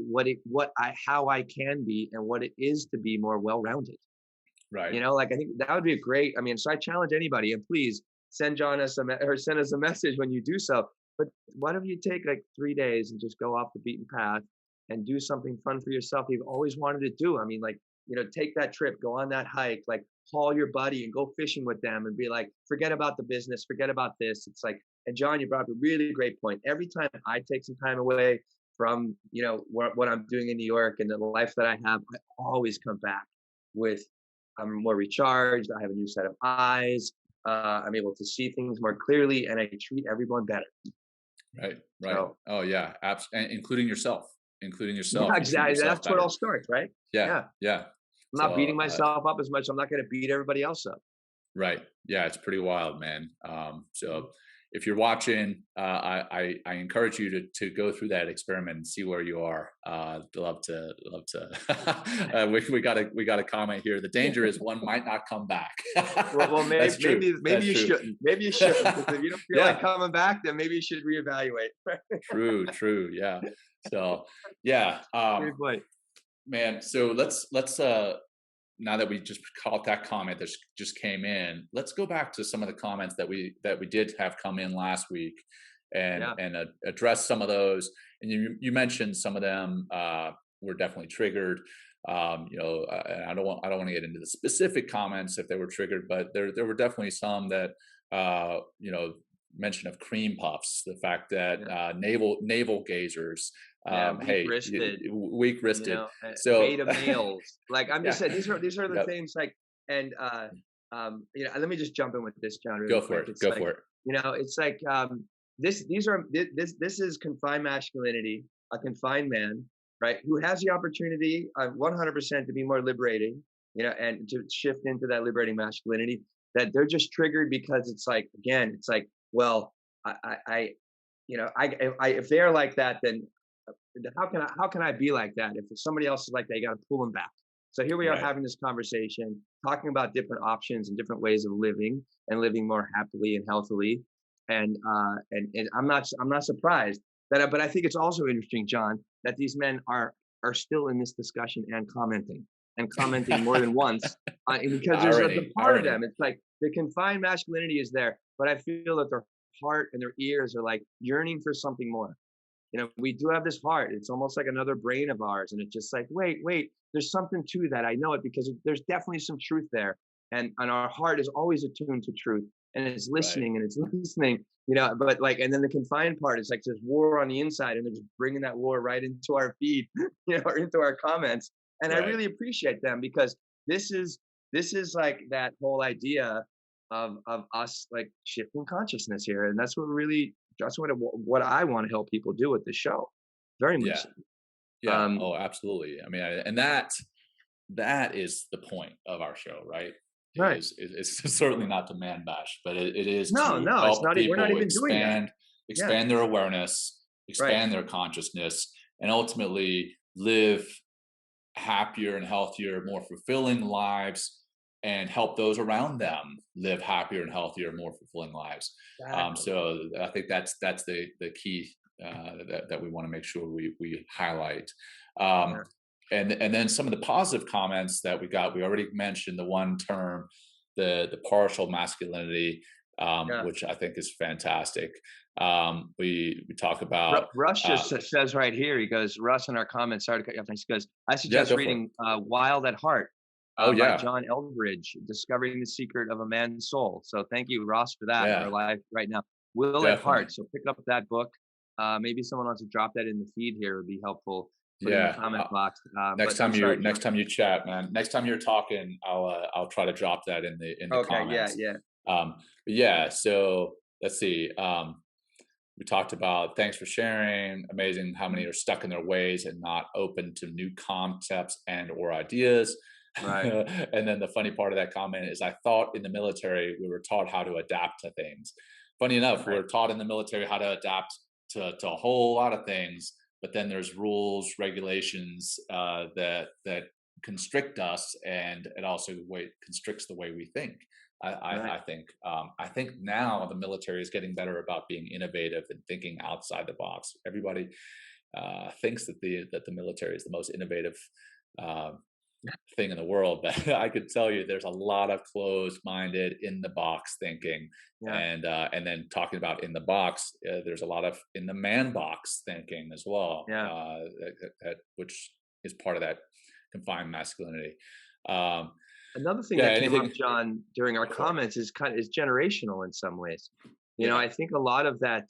how I can be and what it is to be more well-rounded. Right. You know, like, I think that would be a great, I mean, so I challenge anybody, and please send send us a message when you do so. But why don't you take like 3 days and just go off the beaten path and do something fun for yourself you've always wanted to do? I mean, like, you know, take that trip, go on that hike, like call your buddy and go fishing with them and be like, forget about the business, forget about this. It's like, and John, you brought up a really great point. Every time I take some time away from, you know, what I'm doing in New York and the life that I have, I always come back with, I'm more recharged. I have a new set of eyes. I'm able to see things more clearly, and I treat everyone better. Right. So, oh yeah, absolutely, including yourself. Yeah, exactly. That's where it all starts, right? Yeah. I'm not beating myself up as much. I'm not going to beat everybody else up. Right. Yeah, it's pretty wild, man. So if you're watching, I encourage you to go through that experiment and see where you are. Love to. We got a comment here. The danger is one might not come back. Well, That's true. maybe That's you true. shouldn't. Maybe you shouldn't, because if you don't feel like Yeah. coming back, then maybe you should reevaluate. True. True. Yeah. So yeah. Great point. Man. So let's now that we just caught that comment that just came in, let's go back to some of the comments that we did have come in last week, and Yeah. address some of those. And you mentioned some of them were definitely triggered. I don't want to get into the specific comments if they were triggered, but there were definitely some that mention of cream puffs, the fact that navel gazers, hey, Weak-wristed. weak wristed. So Beta males. Like, I'm just yeah. saying, these are the Yep. things, like, and let me just jump in with this, John, really Go for quick. it. It's Go like, for it. it's like, this is confined masculinity, a confined man, right, who has the opportunity 100% to be more liberating, and to shift into that liberating masculinity. That they're just triggered because it's like, again, it's like, well, I if they're like that, then how can I be like that? If somebody else is like that, you got to pull them back. So here we are Right. having this conversation, talking about different options and different ways of living, and living more happily and healthily. And I'm not surprised that, but I think it's also interesting, John, that these men are still in this discussion and commenting more than once, because there's the part of Irony. them. It's like the confined masculinity is there, but I feel that their heart and their ears are like yearning for something more. We do have this heart. It's almost like another brain of ours. And it's just like, wait, there's something to that. I know it because there's definitely some truth there. And our heart is always attuned to truth, and it's Right. listening and it's listening, but like, and then the confined part is like this war on the inside, and they're just bringing that war right into our feed, or into our comments. And I Right. really appreciate them, because this is, like that whole idea of us like shifting consciousness here. And that's what I want to help people do with the show. Very much Yeah. so. Yeah. Um, Oh, absolutely. I mean, and that is the point of our show, right? right. It's certainly not to man bash, but it is No, to no, it's help not. We're not people even doing that. Yeah. expand their awareness, Right. expand their consciousness, and ultimately live happier and healthier, more fulfilling lives, and help those around them live happier and healthier, more fulfilling lives. Exactly. So I think that's the key that we want to make sure we highlight. Um, Yeah. and then some of the positive comments that we got, we already mentioned the one term, the partial masculinity, Yeah. which I think is fantastic. We talk about Russ just says right here, he goes, Russ in our comments, sorry to cut you off, he goes, I yeah, suggest go for it. reading Wild at Heart Oh by yeah, John Eldridge, Discovering the Secret of a Man's Soul. So thank you, Ross, for that. We're yeah, live right now. Will at definitely. Heart. So pick up that book. Maybe someone wants to drop that in the feed here, would be helpful. Put it in the Yeah. comment box. Next But I'm time sorry, next John. time you chat, man. Next time you're talking, I'll try to drop that in the Okay. Yeah. comments. Yeah. But yeah, so let's see. We talked about thanks for sharing. Amazing how many are stuck in their ways and not open to new concepts and or ideas. Right. And then the funny part of that comment is, I thought in the military we were taught how to adapt to things. Funny enough, Right. we're taught in the military how to adapt to a whole lot of things, but then there's rules, regulations that constrict us, and it also constricts the way we think. Right. I think now the military is getting better about being innovative and thinking outside the box. Everybody thinks that the military is the most innovative uh, thing in the world, but I could tell you there's a lot of closed-minded, in the box thinking, Yeah. and then talking about in the box, there's a lot of in the man box thinking as well, Yeah. which is part of that confined masculinity. Um, Another thing yeah, that came up, anything John, during our for it. comments is generational in some ways. Yeah, I think a lot of that,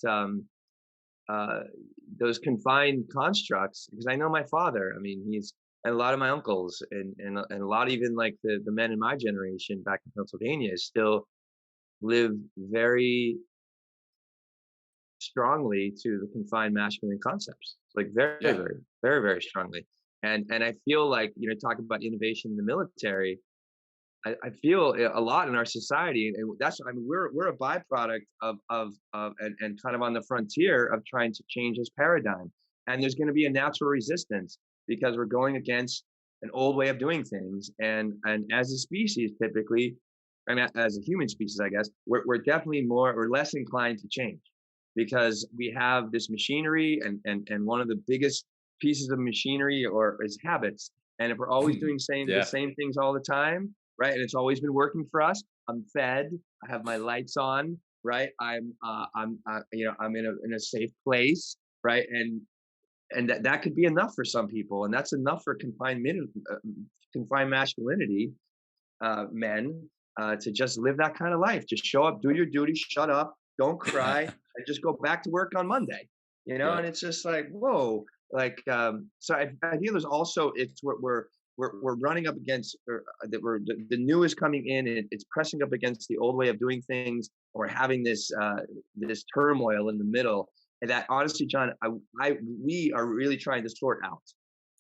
uh, those confined constructs, because I know my father. I mean, and a lot of my uncles, and a lot, even like the men in my generation back in Pennsylvania, still live very strongly to the confined masculine concepts, like very, yeah, very, very, very strongly. And I feel like, talking about innovation in the military, I feel a lot in our society, and that's, I mean, we're a byproduct and kind of on the frontier of trying to change this paradigm. And there's going to be a natural resistance because we're going against an old way of doing things. And as a species, typically, and as a human species, I guess, we're definitely we're less inclined to change because we have this machinery, and one of the biggest pieces of machinery or is habits. And if we're always doing the Yeah. same things all the time, right? And it's always been working for us. I'm fed. I have my lights on, right? I'm in a safe place, right? And that could be enough for some people, and that's enough for confined masculinity men to just live that kind of life. Just show up, do your duty, shut up, don't cry, and just go back to work on Monday. And Yep. it's just like, whoa. Like, so I feel there's also, it's what we're running up against, that the new is coming in, and it's pressing up against the old way of doing things. Or having this turmoil in the middle, and that, honestly, John, we are really trying to sort out,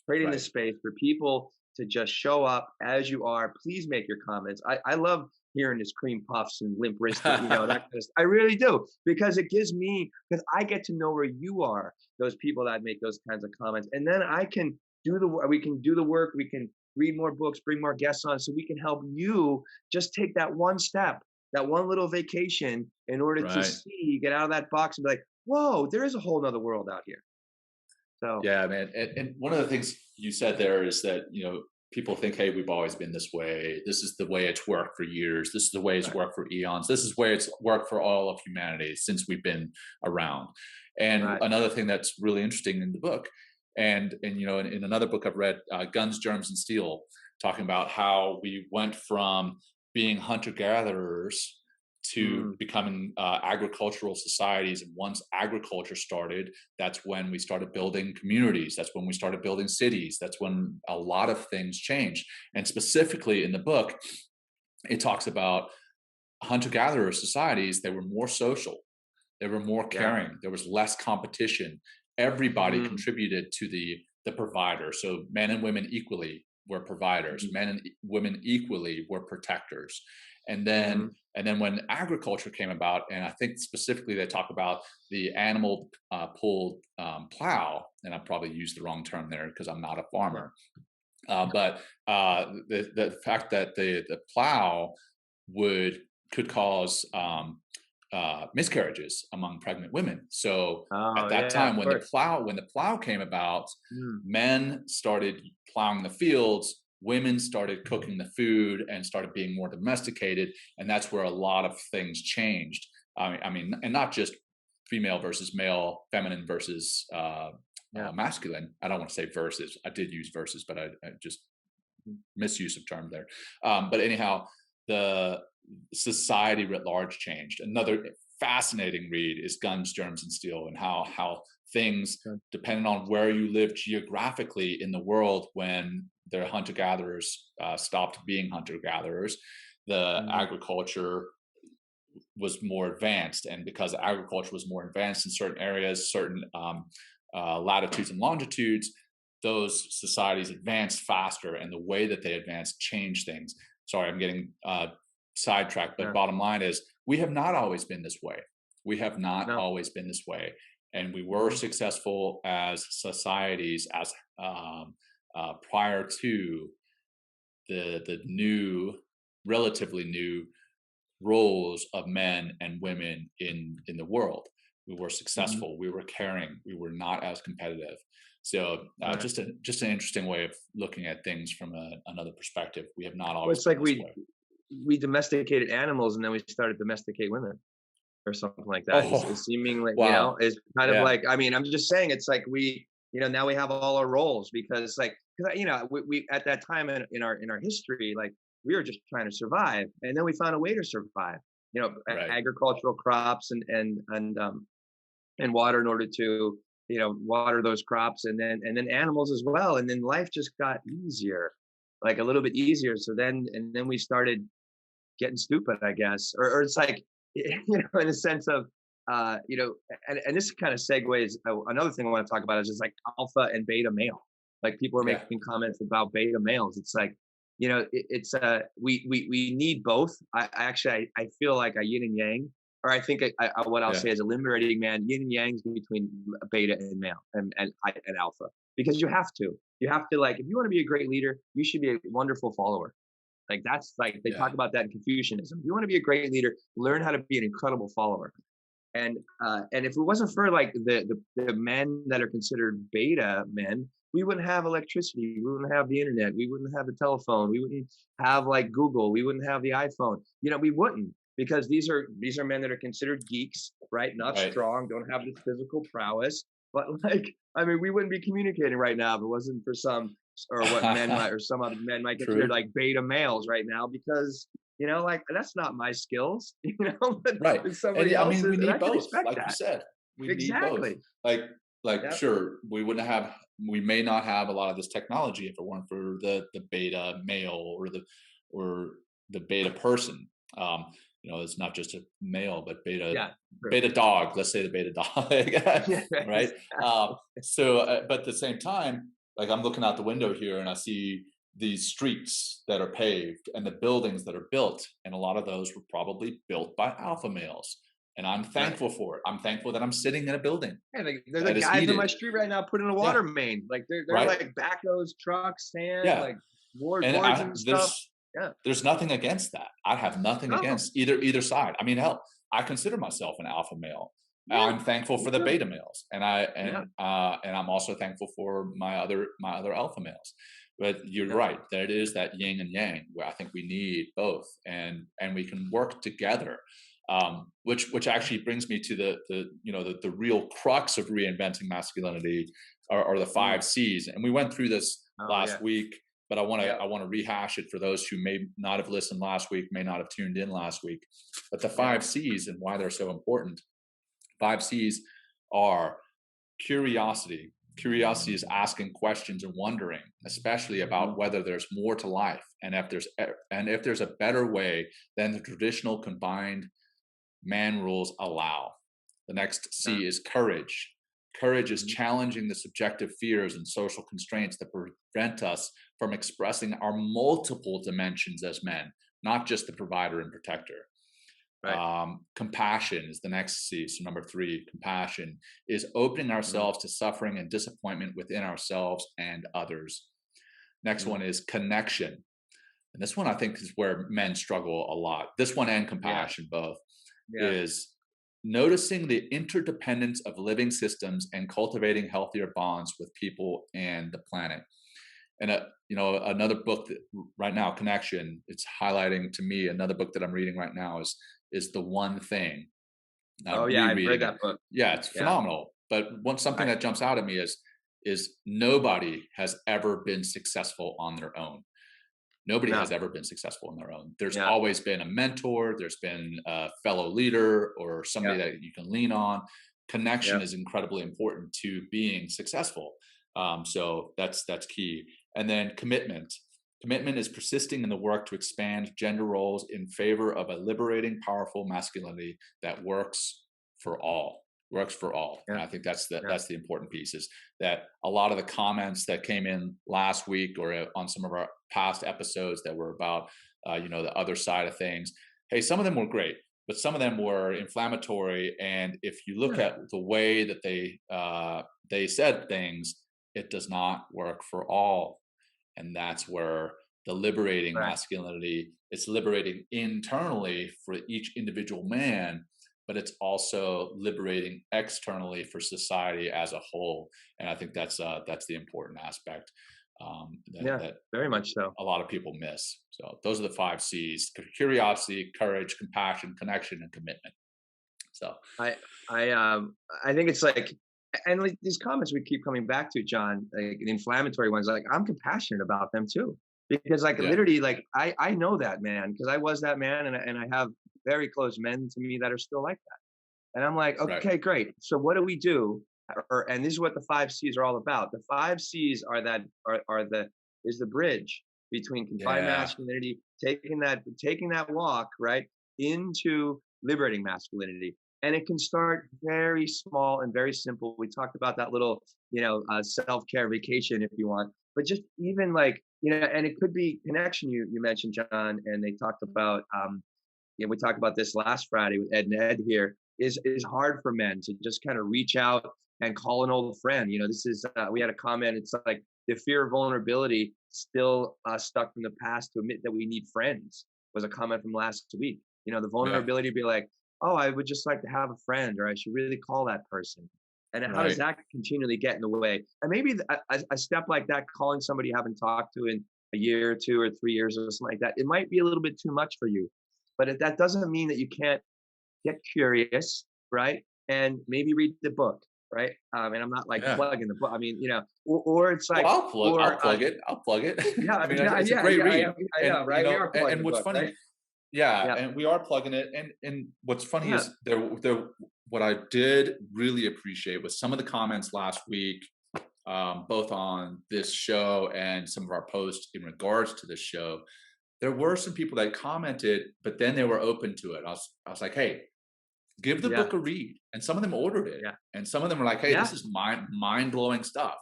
creating Right. this space for people to just show up as you are. Please make your comments. I love hearing this cream puffs and limp wristed, that kind of stuff. I really do, because it gives me, because I get to know where you are, those people that make those kinds of comments. And then we can do the work, we can read more books, bring more guests on, so we can help you just take that one step, that one little vacation, in order to Right. get out of that box and be like, whoa, there is a whole nother world out here. So, Yeah, man. And one of the things you said there is that, people think, hey, we've always been this way. This is the way it's worked for years. This is the way it's right, worked for eons. This is the way it's worked for all of humanity since we've been around. And right. another thing that's really interesting in the book, and in another book I've read, Guns, Germs, and Steel, talking about how we went from being hunter gatherers to Mm, becoming agricultural societies. And once agriculture started, that's when we started building communities. That's when we started building cities. That's when a lot of things changed. And specifically in the book, it talks about hunter-gatherer societies. They were more social. They were more yeah. caring. There was less competition. Everybody Mm, contributed to the provider. So men and women equally were providers. mhm, Men and women equally were protectors. And then mhm. and then when agriculture came about, and I think specifically they talk about the animal pulled plow, and I probably used the wrong term there because I'm not a farmer. But the fact that the plow would could cause miscarriages among pregnant women. So at Oh, that yeah, time, of course. when the plow came about, Mm, men started plowing the fields. Women started cooking the food and started being more domesticated, and that's where a lot of things changed. I mean, and not just female versus male, feminine versus yeah. masculine. I don't want to say versus. I did use versus, but I just misuse of term there. But anyhow, the society writ large changed. Another fascinating read is Guns, Germs, and Steel, and how things, Okay. depending on where you live geographically in the world, when the hunter gatherers stopped being hunter gatherers, the Mm, agriculture was more advanced, and because agriculture was more advanced in certain areas, certain latitudes and longitudes, those societies advanced faster, and the way that they advanced changed things. Sorry, I'm getting sidetracked, but yeah. bottom line is we have not always been this way. We have not No. always been this way, and we were Mhm, successful as societies as prior to the new, relatively new roles of men and women in the world. We were mhm. successful. We were caring. We were not as competitive. So Right. just an interesting way of looking at things from another perspective. We have not Well, always it's been like this way. we domesticated animals, and then we started domesticate women, or something like that. Oh, Is seeming like, wow. is kind of Yeah. like, I mean, I'm just saying, it's like now we have all our roles, because like, because we at that time in our history, like, we were just trying to survive, and then we found a way to survive. Right. Agricultural crops, and water, in order to water those crops, and then animals as well, and then life just got easier, like a little bit easier. So then we started getting stupid, I guess. Or it's like, in a sense of, uh, you know, and this kind of segues. Another thing I want to talk about is just like alpha and beta male. Like, people are Yeah. making comments about beta males. It's like, it's we need both. I feel like a yin and yang, or I think what I'll Yeah. say as a liberating man, yin and yang between beta and male and alpha, because you have to, like, if you want to be a great leader, you should be a wonderful follower. Like, that's like, they Yeah. talk about that in Confucianism. If you want to be a great leader, learn how to be an incredible follower. And if it wasn't for like the men that are considered beta men, we wouldn't have electricity, we wouldn't have the internet, we wouldn't have the telephone, we wouldn't have like Google, we wouldn't have the iPhone. We wouldn't, because these are men that are considered geeks, right? Not Right. strong, don't have this physical prowess. But like, I mean, we wouldn't be communicating right now if it wasn't for some, or what men might, or some other men might consider True. like beta males right now, because like, that's not my skills, but Right. it's And somebody yeah, I mean, else's, we and I need can both. respect Like you that. said, we need both. Exactly. Like, Yep. sure, we may not have a lot of this technology if it weren't for the beta male or the beta person. It's not just a male, but Yeah. True. beta dog. Let's say the beta dog, Yeah. right? Exactly. But at the same time, like I'm looking out the window here and I see these streets that are paved and the buildings that are built, and a lot of those were probably built by alpha males. And I'm Right. thankful for it. I'm thankful that I'm sitting in a building Yeah, like, there's that like is guys in my heated. street right now putting a water Yeah, main. Like, they're right. like backhoes, trucks, sand, Yeah, like and boards and stuff. Yeah. there's nothing against that. I have nothing No. against either side. I mean, hell, I consider myself an alpha male. Yeah. I'm thankful Me for the too. beta males, Yeah. and I'm also thankful for my other alpha males. But you're Yeah. right. There it is, that yin and yang, where I think we need both, and we can work together. Which actually brings me to the real crux of reinventing masculinity, are the Mm. 5 C's, and we went through this Oh last yeah. week. But Yeah. I want to rehash it for those who may not have listened last week, may not have tuned in last week. But the Yeah. 5 C's and why they're so important. 5 C's are curiosity. Curiosity is asking questions and wondering, especially about Mhm. whether there's more to life, and if there's a better way than the traditional combined man rules allow. The next Yeah. C is courage. Courage is Mhm. challenging the subjective fears and social constraints that prevent us from expressing our multiple dimensions as men, not just the provider and protector. Right. Compassion is the next C. So, number 3, compassion is opening Mhm. ourselves to suffering and disappointment within ourselves and others. Next Mhm. one is connection. And this one I think is where men struggle a lot. This one and Yeah. compassion both, Yeah. is noticing the interdependence of living systems and cultivating healthier bonds with people and the planet. And another book that right now, connection, it's highlighting to me. Another book that I'm reading right now is The One Thing. Oh I'm yeah. I've read rereading it. that book. Yeah, it's Yeah. phenomenal. But something Right. that jumps out at me is nobody has ever been successful on their own. Nobody has No. ever been successful on their own. There's Yeah. always been a mentor, there's been a fellow leader or Yeah. somebody that you can lean on. Connection Yeah. is incredibly important to being successful. So that's key. And then commitment. Commitment is persisting in the work to expand gender roles in favor of a liberating, powerful masculinity that works for all. Works for all. And Yeah. I think that's Yeah. that's the important piece, is that a lot of the comments that came in last week or on some of our past episodes that were about the other side of things. Hey, some of them were great, but some of them were inflammatory. And if you look Yeah. at the way that they said things, it does not work for all. And that's where the liberating Right. masculinity, it's liberating internally for each individual man, but it's also liberating externally for society as a whole. And I think that's the important aspect, Yeah. that Very much so. a lot of people miss. So those are the 5 C's: curiosity, courage, compassion, connection, and commitment. So I I think it's like, and like these comments we keep coming back to, John, like the inflammatory ones, like, I'm compassionate about them too. Because like, yeah, literally, like, I know that man, because I was that man, and I have very close men to me that are still like that. And I'm like, right, okay, great. So what do we do? And this is what the 5 C's are all about. The 5 C's are the is the bridge between confined yeah, masculinity, taking that walk, right, into liberating masculinity. And it can start very small and very simple. We talked about that little, self-care vacation, if you want, but just even like, and it could be connection. You mentioned, John, and they talked about, we talked about this last Friday with Ed and Ed here, is hard for men to just kind of reach out and call an old friend. This is, we had a comment. It's like the fear of vulnerability still stuck from the past to admit that we need friends was a comment from last week. The Yeah. vulnerability to be like, oh, I would just like to have a friend, or I should really call that person. And how does Right. that continually get in the way? And maybe a step like that, calling somebody you haven't talked to in a year or 2 or 3 years or something like that, it might be a little bit too much for you. But that doesn't mean that you can't get curious, right? And maybe read the book, right? And I'm not like Yeah. plugging the book. I mean, or it's Well, like, I'll plug it. I'll plug it. yeah, I mean, yeah, it's a yeah, great yeah, read, I and know, right? We are plugging and the what's book, funny, right? yeah, Yeah, and we are plugging it, and what's funny yeah, is there. What I did really appreciate was some of the comments last week, both on this show and some of our posts in regards to this show. There were some people that commented, but then they were open to it. I was like, hey, give the yeah, book a read, and some of them ordered it, yeah, and some of them were like, hey, yeah, this is mind blowing stuff.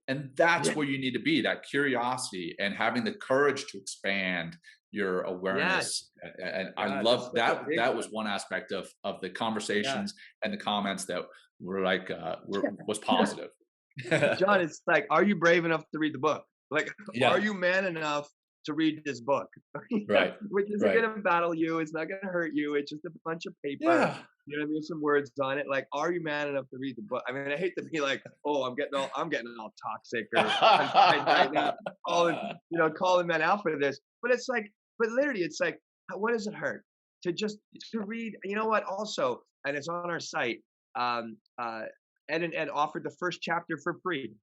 And that's yeah, where you need to be, that curiosity and having the courage to expand your yes, awareness. And I yeah. That's love such a that. big That was one. one aspect of the Yeah, conversations and the comments that were like was yeah. positive. John, it's like, are you brave enough to read the book? Like, are Yeah. you man enough to read this book? Right. Which isn't Right. going to battle you. It's not going to hurt you. It's just a bunch of paper. Yeah. Some words on it. Like, are you man enough to read the book? I mean, I hate to be like, oh, I'm getting all toxic or confined right now, calling, calling men out for this. But it's like, but literally, it's like, what does it hurt to just to read? You know what? Also, and it's on our site. Um, uh, Ed and Ed offered the first chapter for free. For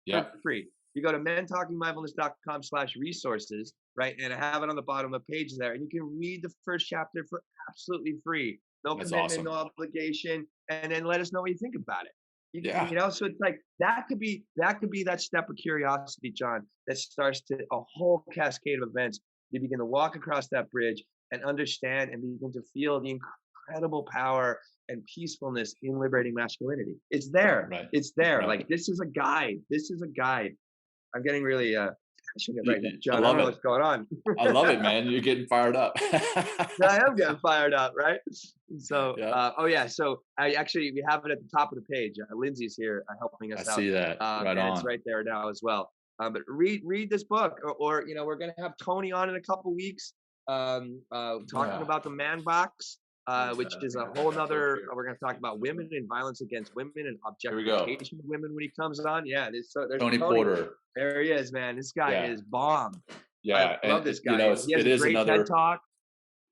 Yeah. free. You go to mentalkingmindfulness.com/resources, right? And I have it on the bottom of the page there. And you can read the first chapter for absolutely free. No That's commitment, no awesome. obligation. And then let us know what you think about it. Yeah. So it's like that could be that step of curiosity, John, that starts to a whole cascade of events. You begin to walk across that bridge and understand and begin to feel the incredible power and peacefulness in liberating masculinity. It's there. Right. It's there. Right. Like this is a guide. This is a guide. I'm getting really passionate right now, I John. I don't love know it. what's going on. I love it, man. You're getting fired up. I am getting fired up, right? So, Yeah. oh yeah. So we have it at the top of the page. Lindsay's here helping I us out, see that. Right and it's on. right there now as well. But read this book, or we're gonna have Tony on in a couple weeks, talking Yeah. about the man box, which is I a got whole that book nother. here. We're gonna talk about women and violence against women and Here we go. objectification of women when he comes on. Yeah, there's Tony Tony. Porter. There he is, man. This guy Yeah. is bomb. I Yeah. And love this guy, and he has it a is great TED another talk.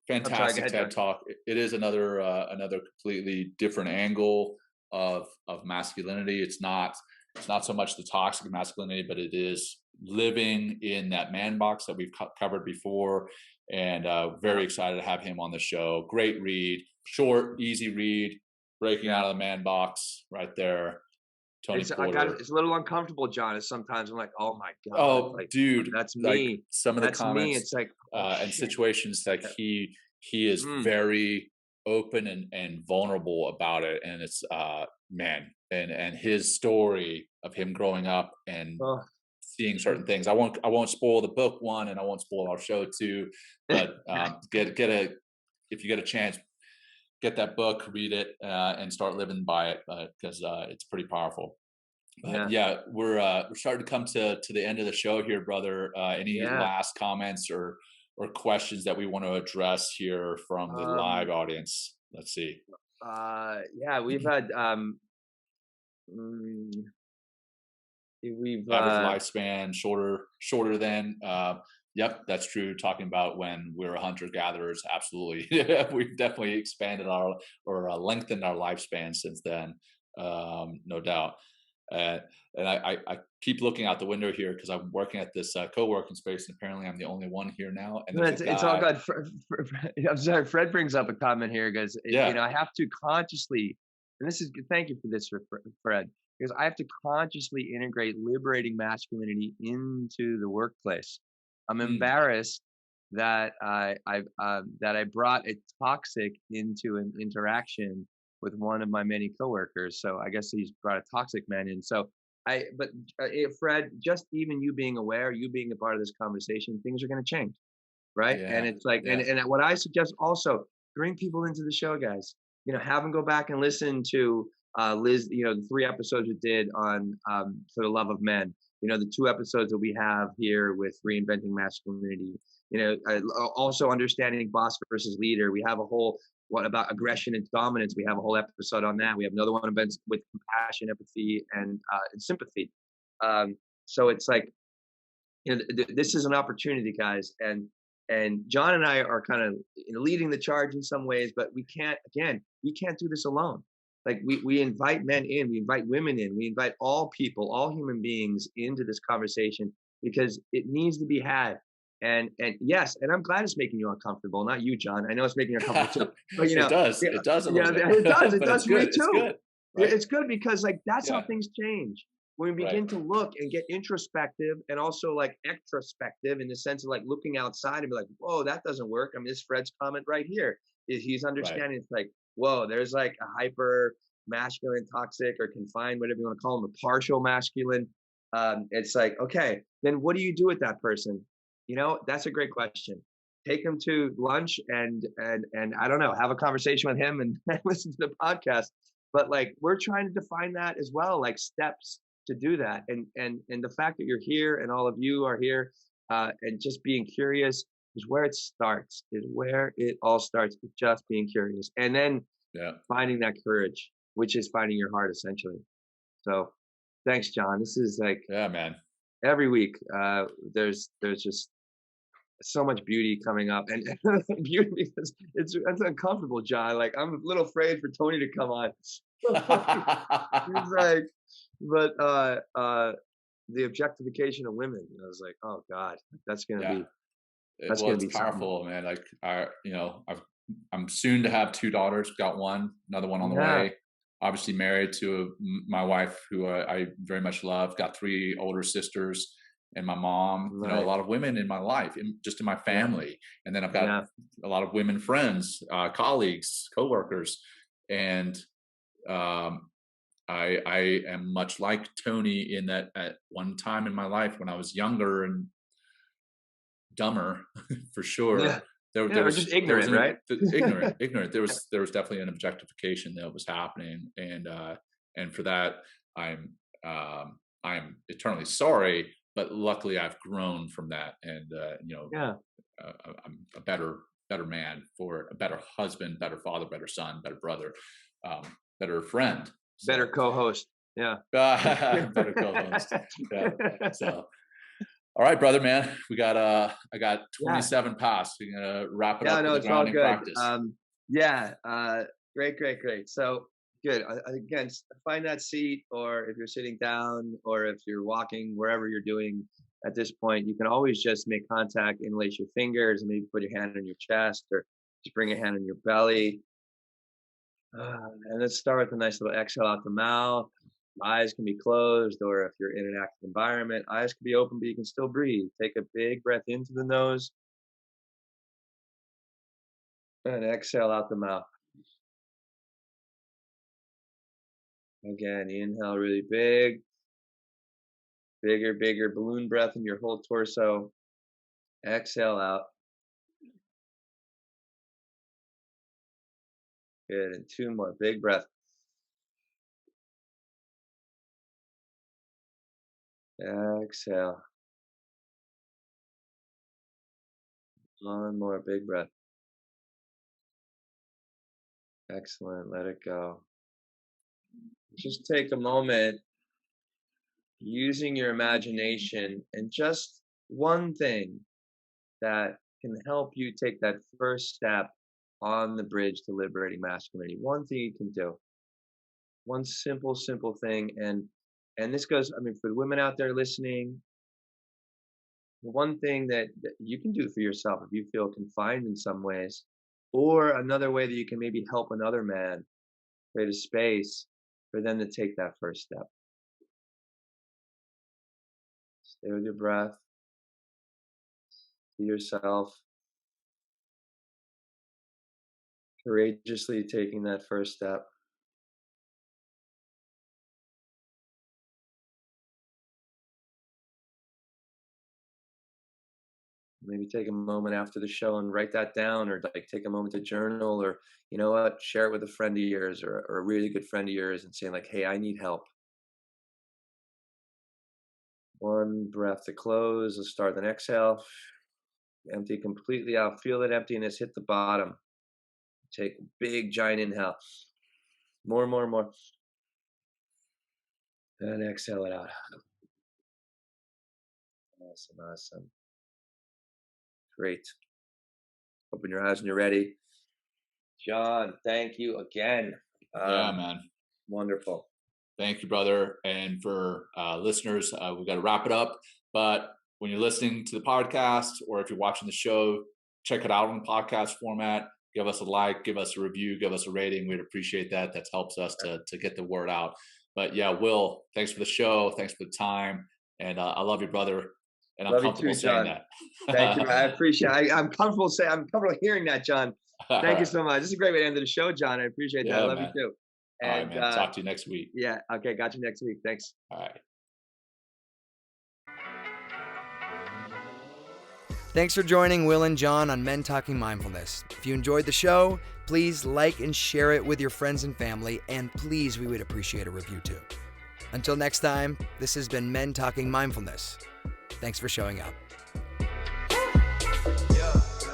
I'm sorry, go fantastic ahead, TED John. talk. It is another completely different angle of masculinity. It's not so much the toxic masculinity, but it is living in that man box that we've covered before. And Yeah. very excited to have him on the show. Great read, short, easy read, breaking Yeah. out of the man box right there. Tony Porter. It's a little uncomfortable, John. Is sometimes I'm like, oh my god, Oh, like dude, that's like me. some of the That's me. comments It's like, oh and shit. situations, like Yeah. he is Mm. very open and vulnerable about it, and it's man, and his story of him growing up and Oh. seeing certain things. I won't spoil the book one, and I won't spoil our show two, but get a if you get a chance, get that book, read it, and start living by it because it's pretty powerful. But Yeah. yeah, we're starting to come to the end of the show here, brother. Any Yeah. last comments or questions that we want to address here from the live Um. audience? Let's see. Yeah. We've had. Mm, we've. Average lifespan shorter than. Yep, that's true. Talking about when we're hunter gatherers, absolutely. We've definitely expanded our or lengthened our lifespan since then. No doubt. Uh, and I keep looking out the window here because I'm working at this co-working space, and apparently I'm the only one here now. And No, there's a it's all guy. good. I'm sorry. Fred brings up a comment here because Yeah. I have to consciously, and this is thank you for this, Fred, because I have to consciously integrate liberating masculinity into the workplace. I'm Mm, embarrassed that I brought a toxic into an interaction with one of my many coworkers. So I guess he's brought a toxic man in. So Fred, just even you being aware, you being a part of this conversation, things are going to change, right? And Yeah. it's like, Yeah. and what I suggest also, bring people into the show, guys. Have them go back and listen to Liz. The 3 episodes we did on For the Love of Men. The 2 episodes that we have here with Reinventing Masculinity. Also understanding boss versus leader. We have a whole what about aggression and dominance. We have a whole episode on that. We have another one with compassion, empathy, and sympathy. So it's like this is an opportunity, guys, and John and I are kind of leading the charge in some ways, but we can't do this alone. Like we invite men in, we invite women in, we invite all people, all human beings into this conversation because it needs to be had. And yes, and I'm glad it's making you uncomfortable, not you, John. I know it's making you uncomfortable too, but It does. yeah, It does a yeah, little bit. it But does it's for me good. It's too. good. Right. It's good because like that's how Yeah. things change when we Right. begin to look and get introspective and also like extrospective in the sense of like looking outside and be like, whoa, that doesn't work. I mean, this Fred's comment right here is he's Right. understanding it's like, whoa, there's like a hyper masculine, toxic, or confined, whatever you want to call them, a partial masculine. It's like, okay, then what do you do with that person? That's a great question. Take him to lunch and I don't know, have a conversation with him and listen to the podcast. But like we're trying to define that as well, like steps to do that. And the fact that you're here and all of you are here and just being curious is where it starts, is where it all starts with just being curious. And then Yeah. finding that courage, which is finding your heart essentially. So thanks, John. This is like Yeah, man. every week, there's just so much beauty coming up and beauty because it's uncomfortable, John. Like I'm a little afraid for Tony to come on. He's like, but the objectification of women, I was like, oh God, that's gonna Yeah. be that's Well, gonna it's be something. powerful, man. Like I'm soon to have 2 daughters. Got one, another one on the Yeah, way. Obviously married to my wife, who I very much love. Got 3 older sisters, and my mom. A right. lot of women in my life, just in my Yeah, family, and then I've got yeah, a lot of women friends, colleagues, coworkers, and um, I am much like Tony in that at one time in my life when I was younger and dumber for sure. yeah, There, yeah. there Or just was there was ignorant, right? ignorant. There was definitely an objectification that was happening, and for that I'm eternally sorry. But luckily, I've grown from that, and Yeah, I'm a better man, for a better husband, better father, better son, better brother, um, better friend. better So co-host. Yeah. better co-host. Yeah. So all right, brother, man. I got Yeah. 27 past. We're gonna wrap it Yeah, up no, with a it's all grounding good. practice. Yeah, great, great, great. So good. Again, find that seat, or if you're sitting down, or if you're walking, wherever you're doing at this point, you can always just make contact, interlace your fingers, and maybe put your hand on your chest, or just bring your hand on your belly. And let's start with a nice little exhale out the mouth. Eyes can be closed, or if you're in an active environment, eyes can be open, but you can still breathe. Take a big breath into the nose and exhale out the mouth. Again, inhale really big, bigger, bigger balloon breath in your whole torso. Exhale out. Good. And 2 more. Big breath. Exhale. 1 more. Big breath. Excellent. Let it go. Just take a moment using your imagination and just one thing that can help you take that first step on the bridge to liberating masculinity. One thing you can do. One simple, simple thing. And this goes, I mean, for the women out there listening, one thing that you can do for yourself if you feel confined in some ways, or another way that you can maybe help another man create a space for them to take that first step. Stay with your breath, to yourself, courageously taking that first step. maybe take a moment after the show and write that down, or like take a moment to journal, or you know what, share it with a friend of yours, or a really good friend of yours, and saying like, hey, I need help. One breath to close. Let's start with an exhale. Empty completely out. Feel that emptiness hit the bottom. Take a big giant inhale. More, more, more. And exhale it out. Awesome, awesome. Great. Open your eyes when you're ready. Jon, thank you again. Yeah, man. Wonderful. Thank you, brother. And for listeners, we've got to wrap it up. But when you're listening to the podcast, or if you're watching the show, check it out in podcast format. Give us a like, give us a review, give us a rating. We'd appreciate that. That helps us to get the word out. But yeah, Will, thanks for the show. Thanks for the time. And I love you, brother. And I'm comfortable saying that. Thank you. I appreciate it. I'm comfortable hearing that, Jon. Thank you so much. This is a great way to end the show, Jon. I appreciate that. I love you too. And, all right, man. Talk to you next week. Yeah. Okay. Got you next week. Thanks. All right. Thanks for joining Will and Jon on Men Talking Mindfulness. If you enjoyed the show, please like and share it with your friends and family, and please, we would appreciate a review too. Until next time, this has been Men Talking Mindfulness. Thanks for showing up.